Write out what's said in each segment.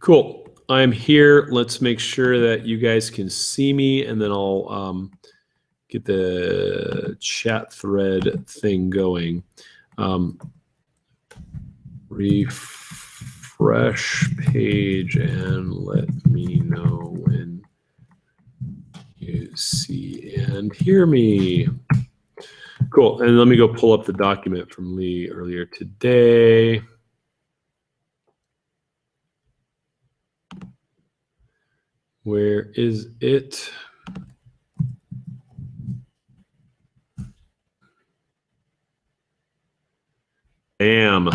Cool. I'm here. Let's make sure that you guys can see me, and then I'll get the chat thread thing going. Refresh page and let me know when you see and hear me. Cool. And let me go pull up the document from Lee earlier today. Where is it? Bam.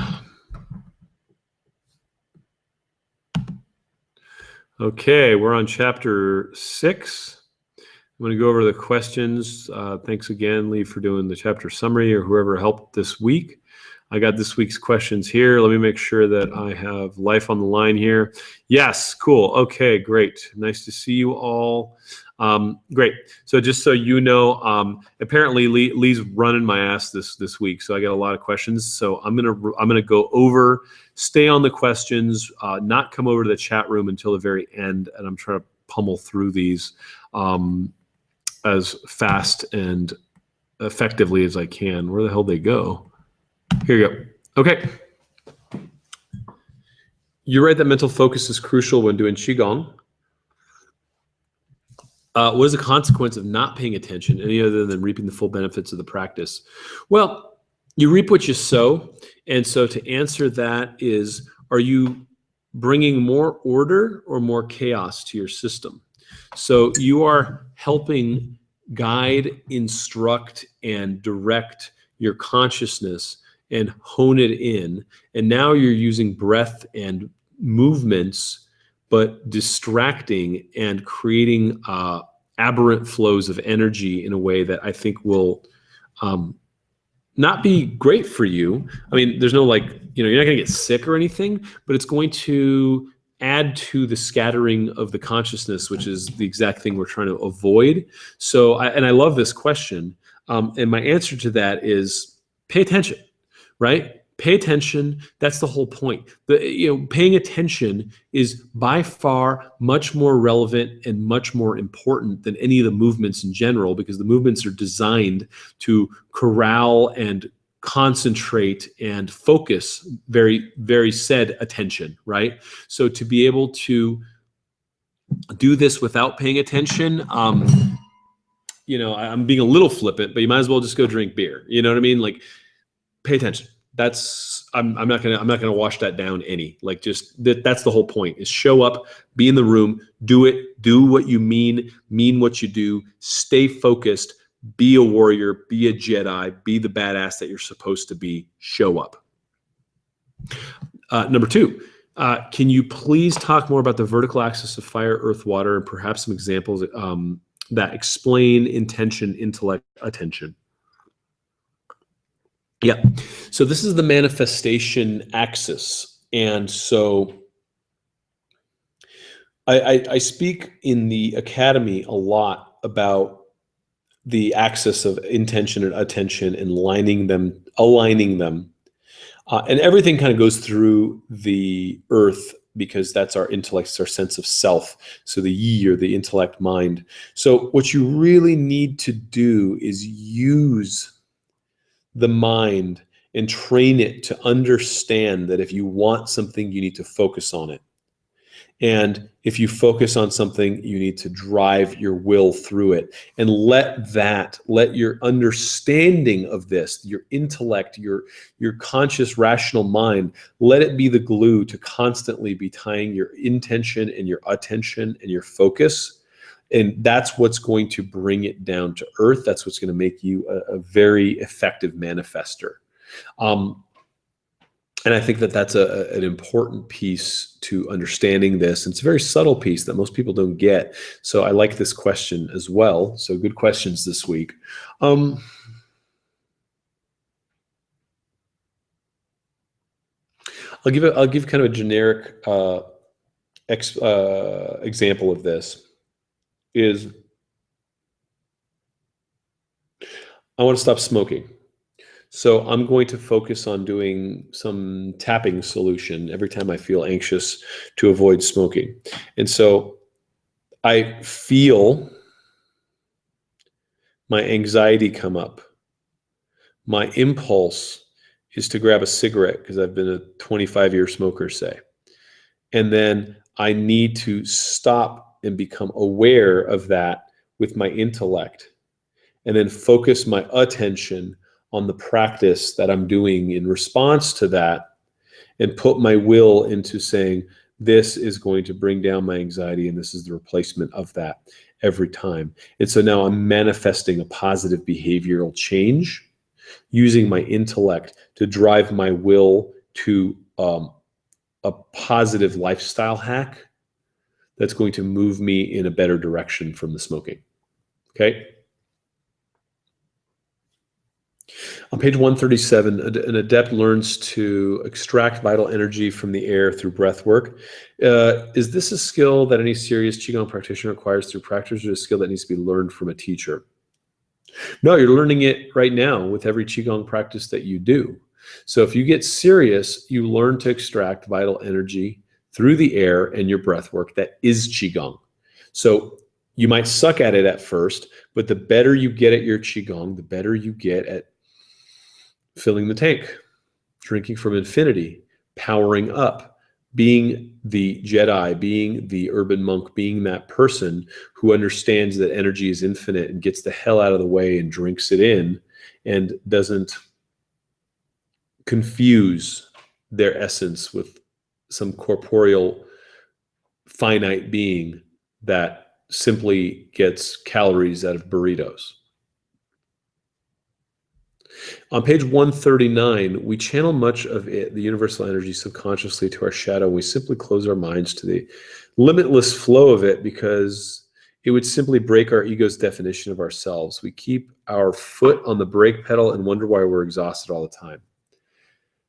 Okay, we're on chapter 6. I'm going to go over the questions. Thanks again, Lee, for doing the chapter summary, or whoever helped this week. I got this week's questions here. Let me make sure that I have life on the line here. Yes, cool. Okay, great. Nice to see you all. Great. So just so you know, apparently Lee's running my ass this week, so I got a lot of questions. So I'm gonna go over, stay on the questions, not come over to the chat room until the very end, and I'm trying to pummel through these as fast and effectively as I can. Where the hell they go? Here you go. Okay. You're right that mental focus is crucial when doing Qigong. What is the consequence of not paying attention any other than reaping the full benefits of the practice? Well, you reap what you sow. And so to answer that is, are you bringing more order or more chaos to your system? So you are helping guide, instruct, and direct your consciousness and hone it in. And now you're using breath and movements, but distracting and creating aberrant flows of energy in a way that I think will not be great for you. I mean, there's no you're not gonna get sick or anything, but it's going to add to the scattering of the consciousness, which is the exact thing we're trying to avoid. So, I love this question. And my answer to that is pay attention, right? Pay attention. That's the whole point. Paying attention is by far much more relevant and much more important than any of the movements in general, because the movements are designed to corral and concentrate and focus very, very said attention, right? So to be able to do this without paying attention, I'm being a little flippant, but you might as well just go drink beer. You know what I mean? Like, pay attention. I'm not gonna wash that down any. That's the whole point, is show up, be in the room, do it, do what you mean what you do, stay focused, be a warrior, be a Jedi, be the badass that you're supposed to be, show up. Number 2, can you please talk more about the vertical axis of fire, earth, water, and perhaps some examples that explain intention, intellect, attention? Yeah, so this is the manifestation axis. And so I speak in the academy a lot about the axis of intention and attention and aligning them. And everything kind of goes through the earth, because that's our intellect, it's our sense of self. So the yi, or the intellect mind. So what you really need to do is use the mind and train it to understand that if you want something, you need to focus on it. And if you focus on something, you need to drive your will through it. And let your understanding of this, your intellect, your conscious rational mind, let it be the glue to constantly be tying your intention and your attention and your focus. And that's what's going to bring it down to earth. That's what's going to make you a very effective manifester. And I think that that's an important piece to understanding this. And it's a very subtle piece that most people don't get. So I like this question as well. So good questions this week. I'll give kind of a generic example of this. Is I want to stop smoking. So I'm going to focus on doing some tapping solution every time I feel anxious to avoid smoking. And so I feel my anxiety come up. My impulse is to grab a cigarette because I've been a 25-year smoker, say. And then I need to stop and become aware of that with my intellect, and then focus my attention on the practice that I'm doing in response to that, and put my will into saying, this is going to bring down my anxiety, and this is the replacement of that every time. And so now I'm manifesting a positive behavioral change using my intellect to drive my will to a positive lifestyle hack that's going to move me in a better direction from the smoking. Okay. On page 137, an adept learns to extract vital energy from the air through breath work. Is this a skill that any serious Qigong practitioner acquires through practice, or a skill that needs to be learned from a teacher? No, you're learning it right now with every Qigong practice that you do. So if you get serious, you learn to extract vital energy through the air and your breath work. That is Qigong. So you might suck at it at first, but the better you get at your Qigong, the better you get at filling the tank, drinking from infinity, powering up, being the Jedi, being the urban monk, being that person who understands that energy is infinite and gets the hell out of the way and drinks it in and doesn't confuse their essence with some corporeal finite being that simply gets calories out of burritos. On page 139, we channel much of it, the universal energy, subconsciously to our shadow. We simply close our minds to the limitless flow of it because it would simply break our ego's definition of ourselves. We keep our foot on the brake pedal and wonder why we're exhausted all the time.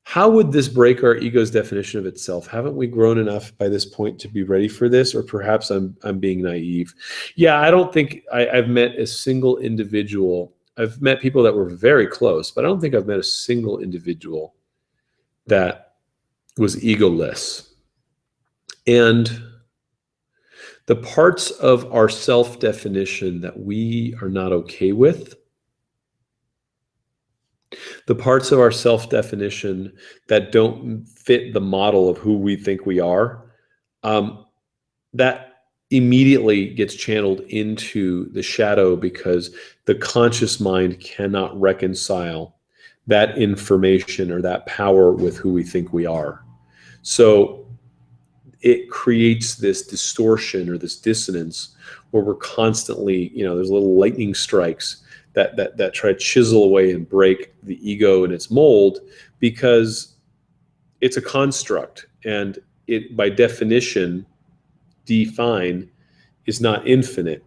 How would this break our ego's definition of itself? Haven't we grown enough by this point to be ready for this? Or perhaps I'm being naive. Yeah, I don't think I've met a single individual. I've met people that were very close, but I don't think I've met a single individual that was egoless. And the parts of our self-definition that we are not okay with, the parts of our self-definition that don't fit the model of who we think we are, that immediately gets channeled into the shadow because the conscious mind cannot reconcile that information or that power with who we think we are. So it creates this distortion or this dissonance where we're constantly, there's little lightning strikes that try to chisel away and break the ego in its mold, because it's a construct, and it, by definition, define, is not infinite.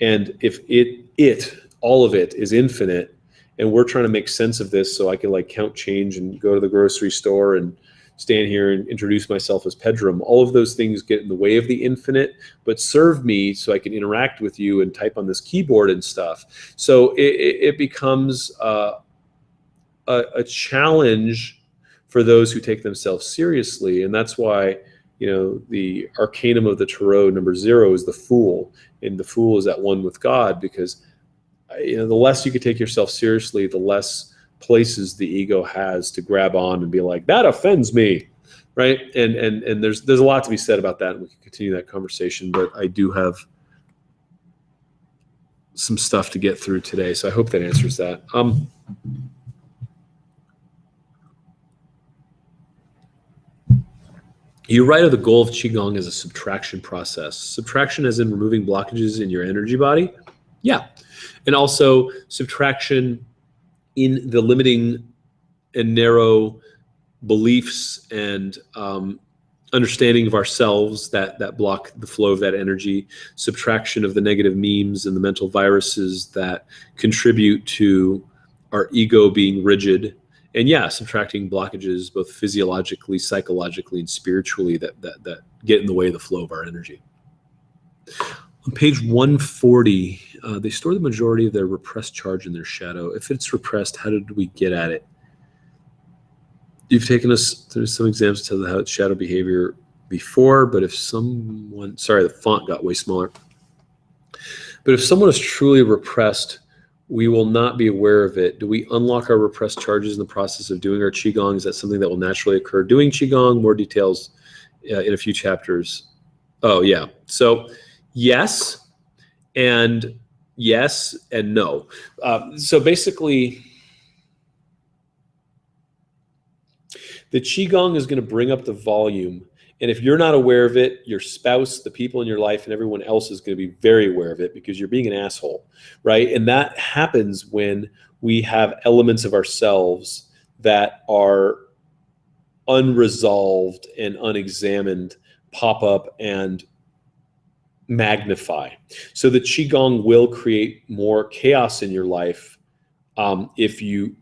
And if all of it is infinite, and we're trying to make sense of this so I can count change and go to the grocery store and stand here and introduce myself as Pedram, all of those things get in the way of the infinite, but serve me so I can interact with you and type on this keyboard and stuff. So it becomes a challenge for those who take themselves seriously. And that's why, the arcanum of the tarot, number 0, is the Fool. And the Fool is at one with God, because, the less you can take yourself seriously, the less places the ego has to grab on and be like, that offends me, right? And there's a lot to be said about that, and we can continue that conversation, but I do have some stuff to get through today, so I hope that answers that. You write of the goal of Qigong as a subtraction process. Subtraction as in removing blockages in your energy body? Yeah. And also subtraction in the limiting and narrow beliefs and understanding of ourselves that block the flow of that energy. Subtraction of the negative memes and the mental viruses that contribute to our ego being rigid. And yeah, subtracting blockages both physiologically, psychologically, and spiritually that get in the way of the flow of our energy. On page 140, they store the majority of their repressed charge in their shadow. If it's repressed, how did we get at it? You've taken us through some examples to how it's shadow behavior before, but if someone, sorry, the font got way smaller. But if someone is truly repressed, we will not be aware of it. Do we unlock our repressed charges in the process of doing our Qigong? Is that something that will naturally occur doing Qigong? More details in a few chapters. Oh, yeah. So yes and no. So basically, the Qigong is going to bring up the volume. And if you're not aware of it, your spouse, the people in your life, and everyone else is going to be very aware of it because you're being an asshole, right? And that happens when we have elements of ourselves that are unresolved and unexamined pop up and magnify. So the Qigong will create more chaos in your life if you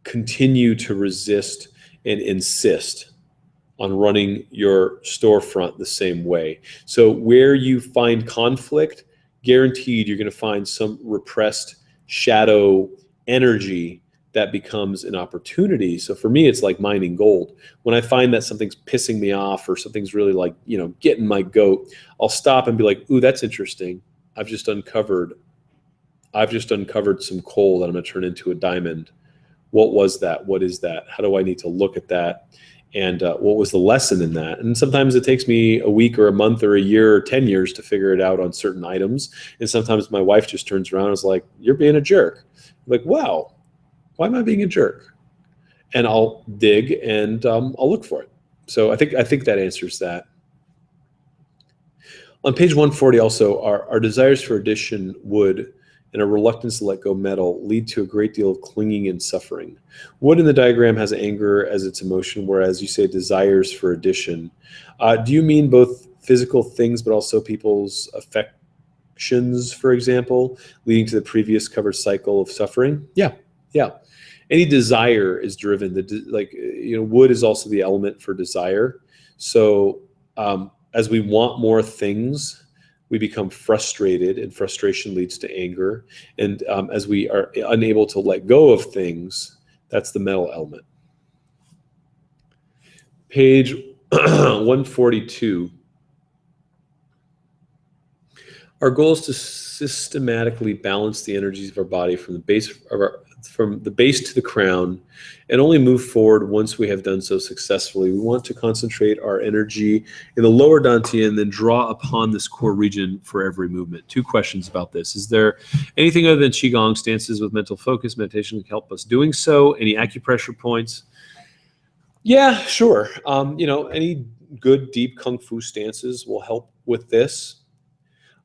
continue to resist and insist on running your storefront the same way. So where you find conflict, guaranteed you're going to find some repressed shadow energy that becomes an opportunity. So for me, it's like mining gold. When I find that something's pissing me off or something's really like, getting my goat, I'll stop and be like, ooh, that's interesting. I've just uncovered some coal that I'm going to turn into a diamond. What was that? What is that? How do I need to look at that? And what was the lesson in that? And sometimes it takes me a week or a month or a year or 10 years to figure it out on certain items. And sometimes my wife just turns around and is like, you're being a jerk. I'm like, wow, why am I being a jerk? And I'll dig and I'll look for it. So I think that answers that. On page 140 also, our desires for addition would and a reluctance to let go metal lead to a great deal of clinging and suffering. Wood in the diagram has anger as its emotion, whereas you say desires for addition. Do you mean both physical things, but also people's affections, for example, leading to the previous covered cycle of suffering? Yeah. Any desire is driven. Wood is also the element for desire. So as we want more things, we become frustrated, and frustration leads to anger. And as we are unable to let go of things, that's the metal element. Page 142. Our goal is to systematically balance the energies of our body from the base to the crown, and only move forward once we have done so successfully. We want to concentrate our energy in the lower dantian, then draw upon this core region for every movement. 2 questions about this. Is there anything other than Qigong stances with mental focus, meditation can help us doing so? Any acupressure points? Yeah, sure. Any good deep Kung Fu stances will help with this.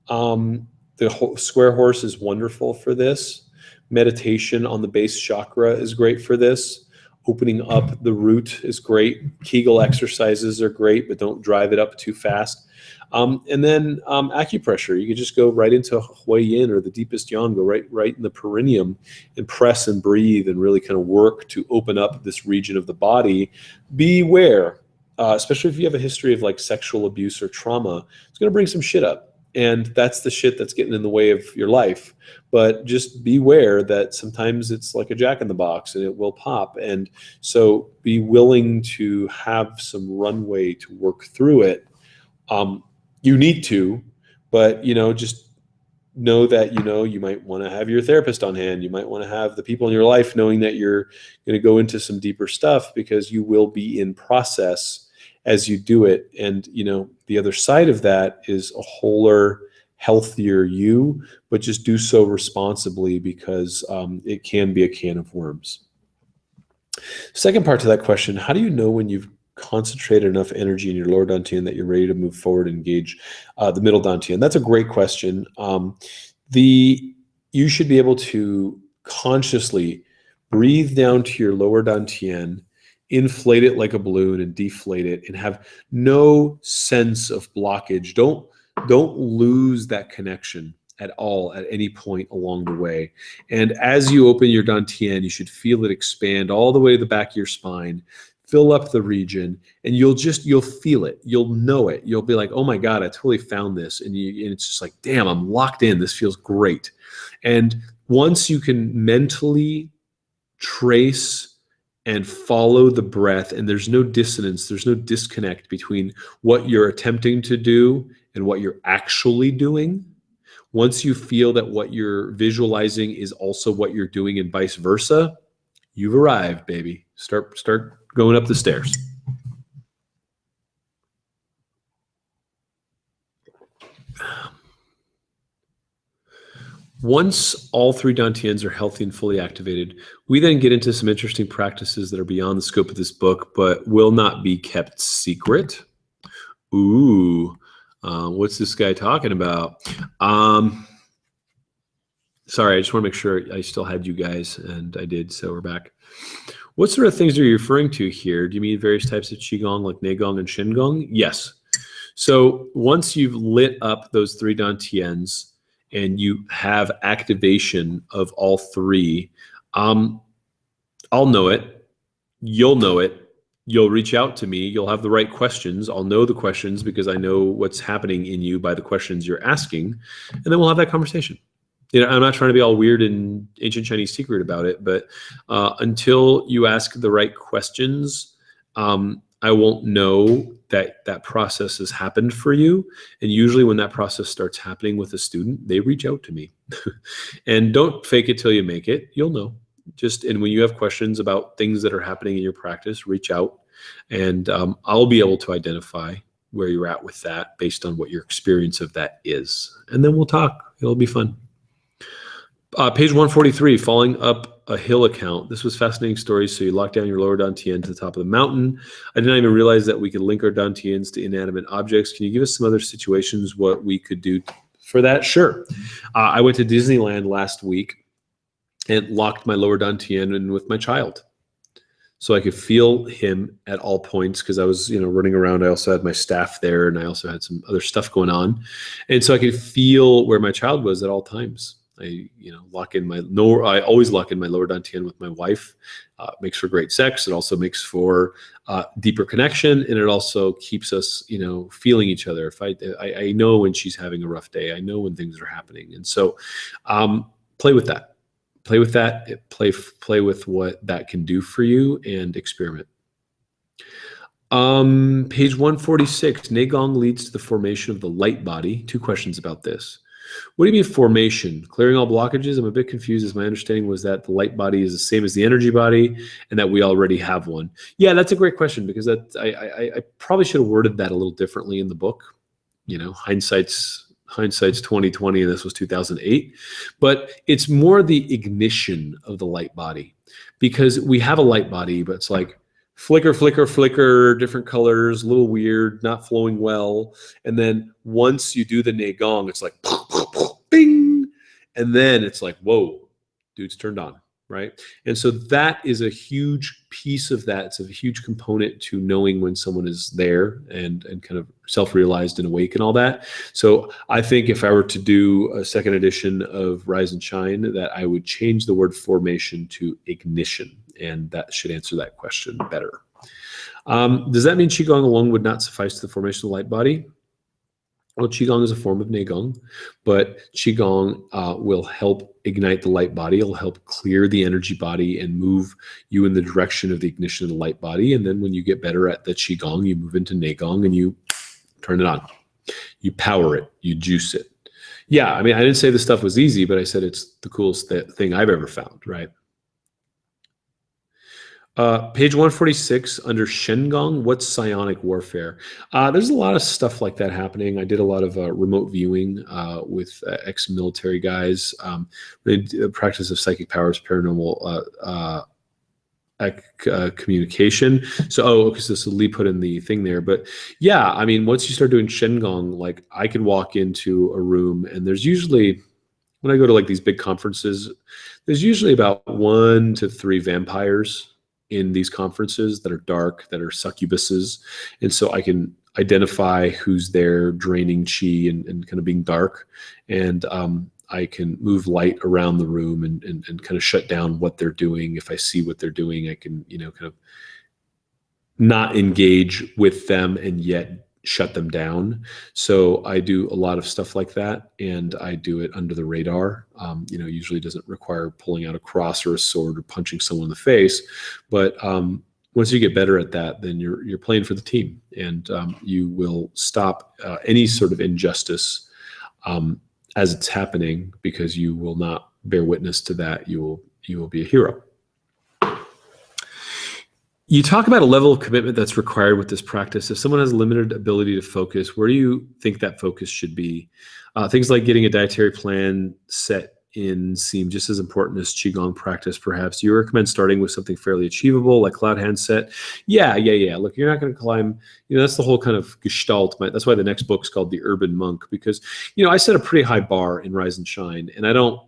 The square horse is wonderful for this. Meditation on the base chakra is great for this. Opening up the root is great. Kegel exercises are great, but don't drive it up too fast. And then acupressure. You can just go right into Hui Yin or the deepest yang, go right in the perineum and press and breathe and really kind of work to open up this region of the body. Beware, especially if you have a history of like sexual abuse or trauma, it's going to bring some shit up. And that's the shit that's getting in the way of your life. But just beware that sometimes it's like a jack-in-the-box and it will pop. And so be willing to have some runway to work through it. You need to, but, just know that, you might want to have your therapist on hand. You might want to have the people in your life knowing that you're going to go into some deeper stuff, because you will be in process as you do it. And, the other side of that is a wholer, healthier you, but just do so responsibly, because it can be a can of worms. Second part to that question, how do you know when you've concentrated enough energy in your lower dantian that you're ready to move forward and engage the middle dantian? That's a great question. You should be able to consciously breathe down to your lower dantian, inflate it like a balloon and deflate it, and have no sense of blockage. Don't lose that connection at all at any point along the way. And as you open your dantian, you should feel it expand all the way to the back of your spine. fill up the region, and you'll feel it. You'll know it. You'll be like, oh my God, I totally found this. And it's just like, damn, I'm locked in. This feels great. And once you can mentally trace and follow the breath, and there's no dissonance, there's no disconnect between what you're attempting to do and what you're actually doing. Once you feel that what you're visualizing is also what you're doing and vice versa, you've arrived, baby. Start going up the stairs. Once all three dantians are healthy and fully activated, we then get into some interesting practices that are beyond the scope of this book, but will not be kept secret. Ooh, what's this guy talking about? Sorry, I just want to make sure I still had you guys, and I did, so we're back. What sort of things are you referring to here? Do you mean various types of Qigong like Neigong and Shengong? Yes. So once you've lit up those three dantians and you have activation of all three, I'll know it. You'll know it. You'll reach out to me. You'll have the right questions. I'll know the questions because I know what's happening in you by the questions you're asking. And then we'll have that conversation. You know, I'm not trying to be all weird and ancient Chinese secret about it, but until you ask the right questions, I won't know that that process has happened for you. And usually when that process starts happening with a student, they reach out to me. And don't fake it till you make it. You'll know. And when you have questions about things that are happening in your practice, reach out, and I'll be able to identify where you're at with that based on what your experience of that is. And then we'll talk. It'll be fun. Page 143, falling up a hill account. This was fascinating story. So you lock down your lower dantian to the top of the mountain. I did not even realize that we could link our dantians to inanimate objects. Can you give us some other situations what we could do for that? Sure. I went to Disneyland last week and locked my lower dantian in with my child, so I could feel him at all points, because I was, running around. I also had my staff there, and I also had some other stuff going on, and so I could feel where my child was at all times. I always lock in my lower dantian with my wife. Makes for great sex. It also makes for deeper connection, and it also keeps us, feeling each other. If I know when she's having a rough day, I know when things are happening, and so play with that. Play with that. Play with what that can do for you, and experiment. Page 146. Neigong leads to the formation of the light body. 2 questions about this. What do you mean formation? Clearing all blockages? I'm a bit confused, as my understanding was that the light body is the same as the energy body and that we already have one. Yeah, that's a great question, because I probably should have worded that a little differently in the book. Hindsight's 2020, and this was 2008. But it's more the ignition of the light body, because we have a light body, but it's like flicker, flicker, flicker, different colors, a little weird, not flowing well. And then once you do the Neigong, it's like bing, and then it's like, whoa, dude's turned on, right? And so that is a huge piece of that. It's a huge component to knowing when someone is there and kind of self-realized and awake and all that. So I think if I were to do a second edition of Rise and Shine, that I would change the word formation to ignition, and that should answer that question better. Does that mean Qigong alone would not suffice to the formation of the light body? Well, Qigong is a form of Neigong, but Qigong will help ignite the light body. It'll help clear the energy body and move you in the direction of the ignition of the light body. And then when you get better at the Qigong, you move into Neigong and you turn it on. You power it. You juice it. Yeah, I mean, I didn't say this stuff was easy, but I said it's the coolest thing I've ever found, right? Page 146, under Shengong, what's psionic warfare? There's a lot of stuff like that happening. I did a lot of remote viewing with ex-military guys. The practice of psychic powers, paranormal communication. So, okay, so Lee put in the thing there. But yeah, I mean, once you start doing Shengong, like I could walk into a room, and there's usually, when I go to like these big conferences, there's usually about 1 to 3 vampires in these conferences that are dark, that are succubuses. And so I can identify who's there draining chi and kind of being dark. And I can move light around the room and kind of shut down what they're doing. If I see what they're doing, I can, kind of not engage with them and yet shut them down. So I do a lot of stuff like that, and I do it under the radar. Usually doesn't require pulling out a cross or a sword or punching someone in the face, but once you get better at that, then you're playing for the team, and you will stop any sort of injustice as it's happening, because you will not bear witness to that. You will be a hero. You talk about a level of commitment that's required with this practice. If someone has limited ability to focus, where do you think that focus should be? Things like getting a dietary plan set in seem just as important as Qigong practice, perhaps. Do you recommend starting with something fairly achievable, like cloud hand set? Yeah. Look, you're not going to climb, that's the whole kind of gestalt. That's why the next book's called The Urban Monk, because, I set a pretty high bar in Rise and Shine, and I don't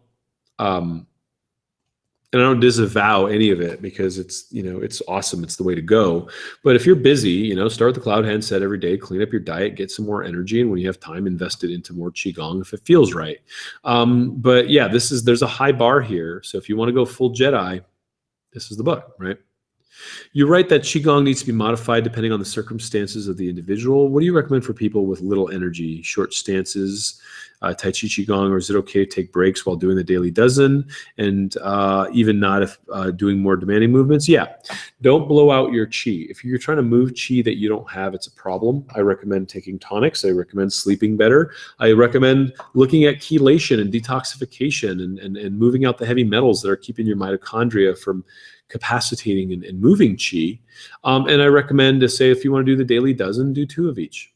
disavow any of it, because it's awesome. It's the way to go. But if you're busy, start with the cloud hand set every day, clean up your diet, get some more energy. And when you have time, invest it into more Qigong if it feels right. But yeah, there's a high bar here. So if you want to go full Jedi, this is the book, right? You write that Qigong needs to be modified depending on the circumstances of the individual. What do you recommend for people with little energy, short stances, Tai Chi Qigong, or is it okay to take breaks while doing the daily dozen, and even not if doing more demanding movements? Yeah, don't blow out your Qi. If you're trying to move Qi that you don't have, it's a problem. I recommend taking tonics. I recommend sleeping better. I recommend looking at chelation and detoxification and moving out the heavy metals that are keeping your mitochondria from capacitating and moving Qi. And I recommend to say, if you want to do the daily dozen, do 2 of each,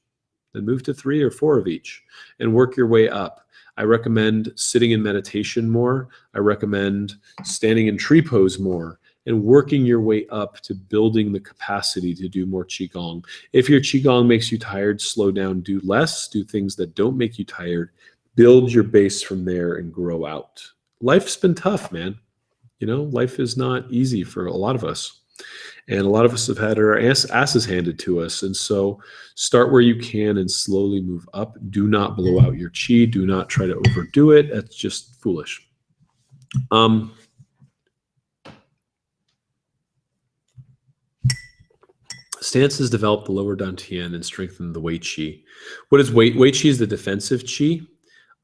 then move to 3 or 4 of each and work your way up. I recommend sitting in meditation more. I recommend standing in tree pose more and working your way up to building the capacity to do more Qigong. If your Qigong makes you tired, slow down, do less, do things that don't make you tired, build your base from there and grow out. Life's been tough, man. Life is not easy for a lot of us. And a lot of us have had our asses handed to us. And so start where you can and slowly move up. Do not blow out your Qi. Do not try to overdo it. That's just foolish. Stances develop the lower Dantian and strengthen the Wei Qi. What is Wei? Wei Qi is the defensive Qi.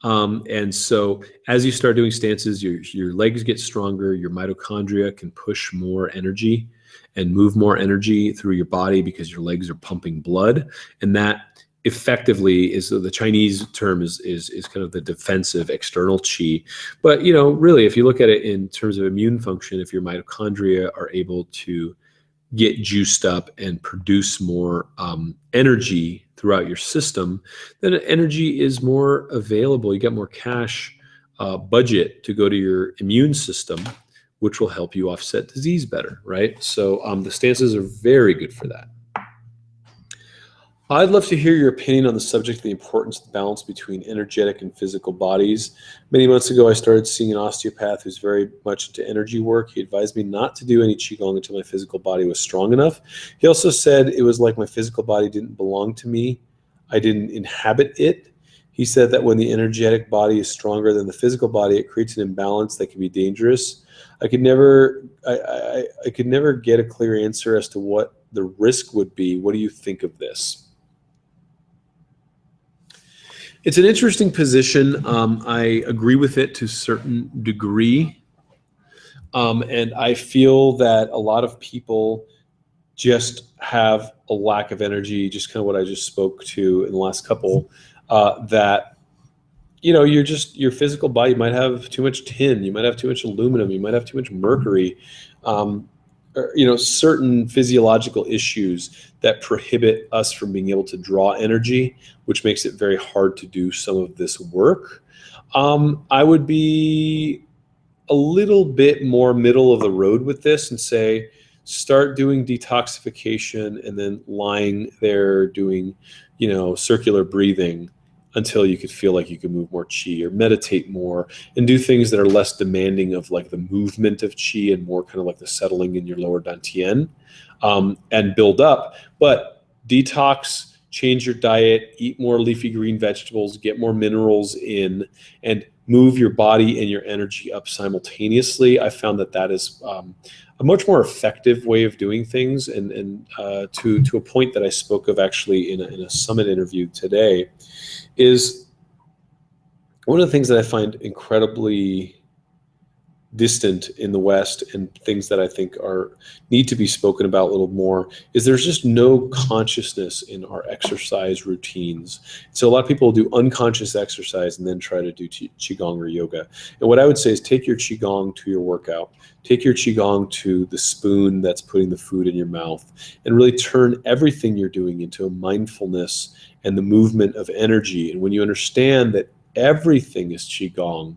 And so as you start doing stances, your legs get stronger, your mitochondria can push more energy and move more energy through your body because your legs are pumping blood. And that effectively is, the Chinese term is kind of the defensive external Qi. But, really, if you look at it in terms of immune function, if your mitochondria are able to get juiced up and produce more energy throughout your system, then energy is more available. You get more cash budget to go to your immune system, which will help you offset disease better, right? So the stances are very good for that. I'd love to hear your opinion on the subject of the importance of the balance between energetic and physical bodies. Many months ago, I started seeing an osteopath who's very much into energy work. He advised me not to do any Qigong until my physical body was strong enough. He also said it was like my physical body didn't belong to me. I didn't inhabit it. He said that when the energetic body is stronger than the physical body, it creates an imbalance that can be dangerous. I could never get a clear answer as to what the risk would be. What do you think of this? It's an interesting position. I agree with it to a certain degree. And I feel that a lot of people just have a lack of energy, just kind of what I just spoke to in the last couple, that, your physical body might have too much tin, you might have too much aluminum, you might have too much mercury, or, certain physiological issues that prohibit us from being able to draw energy, which makes it very hard to do some of this work. I would be a little bit more middle of the road with this and say, start doing detoxification and then lying there doing, circular breathing until you could feel like you can move more Qi, or meditate more and do things that are less demanding of like the movement of Qi and more kind of like the settling in your lower Dantian, and build up. But detox, change your diet, eat more leafy green vegetables, get more minerals in, and move your body and your energy up simultaneously. I found that is a much more effective way of doing things. And to a point that I spoke of actually in a summit interview today, is one of the things that I find incredibly distant in the West, and things that I think need to be spoken about a little more, is there's just no consciousness in our exercise routines. So a lot of people do unconscious exercise and then try to do Qigong or yoga. And what I would say is take your Qigong to your workout, take your Qigong to the spoon that's putting the food in your mouth, and really turn everything you're doing into a mindfulness and the movement of energy. And when you understand that everything is Qigong,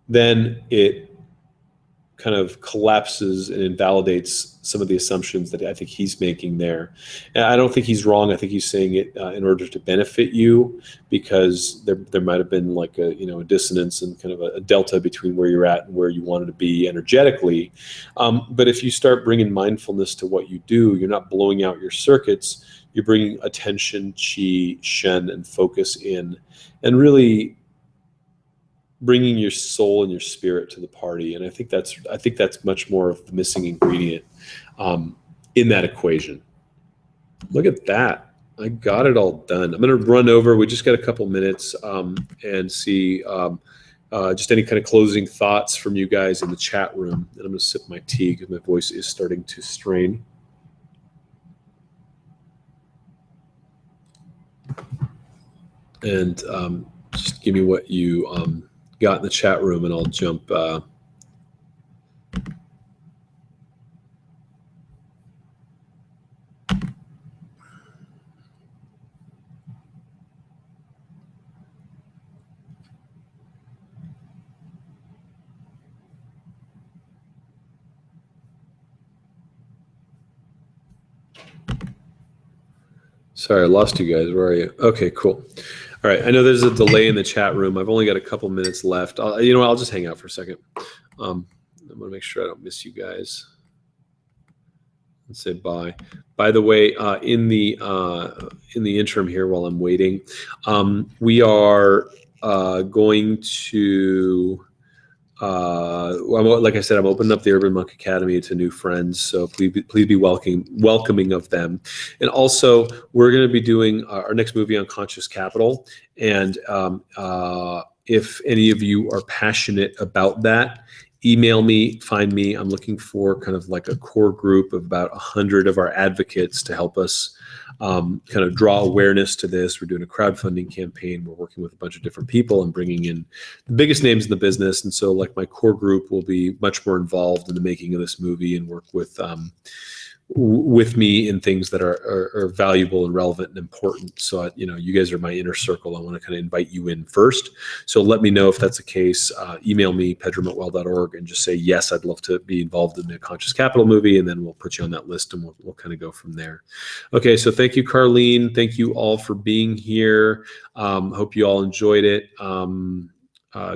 then it kind of collapses and invalidates some of the assumptions that I think he's making there. And I don't think he's wrong. I think he's saying it in order to benefit you, because there might have been like a dissonance and kind of a delta between where you're at and where you wanted to be energetically. But if you start bringing mindfulness to what you do, you're not blowing out your circuits. You're bringing attention, qi, shen, and focus in, and really bringing your soul and your spirit to the party. And I think that's much more of the missing ingredient in that equation. Look at that. I got it all done. I'm going to run over. We just got a couple minutes and see just any kind of closing thoughts from you guys in the chat room. And I'm going to sip my tea because my voice is starting to strain. And just give me what you got in the chat room, and I'll jump. Sorry, I lost you guys. Where are you? Okay, cool. All right. I know there's a delay in the chat room. I've only got a couple minutes left. I'll just hang out for a second. I'm going to make sure I don't miss you guys. Let's say bye. By the way, in the interim here, while I'm waiting, we are going to. Like I said, I'm opening up the Urban Monk Academy to new friends, so please be welcoming of them. And also, we're going to be doing our next movie on Conscious Capital. And if any of you are passionate about that, email me, find me. I'm looking for kind of like a core group of about 100 of our advocates to help us kind of draw awareness to this. We're doing a crowdfunding campaign. We're working with a bunch of different people and bringing in the biggest names in the business. And so like my core group will be much more involved in the making of this movie and work with me in things that are valuable and relevant and important. So, you guys are my inner circle. I want to kind of invite you in first. So let me know if that's the case. Email me, pedram@well.org, and just say, yes, I'd love to be involved in the Conscious Capital movie. And then we'll put you on that list, and we'll kind of go from there. Okay. So thank you, Carlene. Thank you all for being here. Hope you all enjoyed it.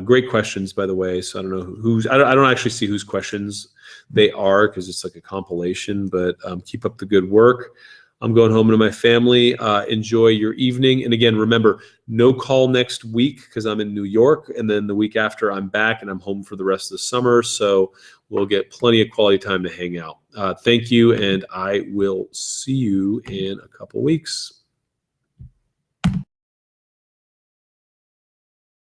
Great questions, by the way. So I don't know I don't actually see whose questions they are, because it's like a compilation, but keep up the good work. I'm going home to my family. Enjoy your evening. And again, remember, no call next week because I'm in New York. And then the week after I'm back and I'm home for the rest of the summer. So we'll get plenty of quality time to hang out. Thank you. And I will see you in a couple weeks.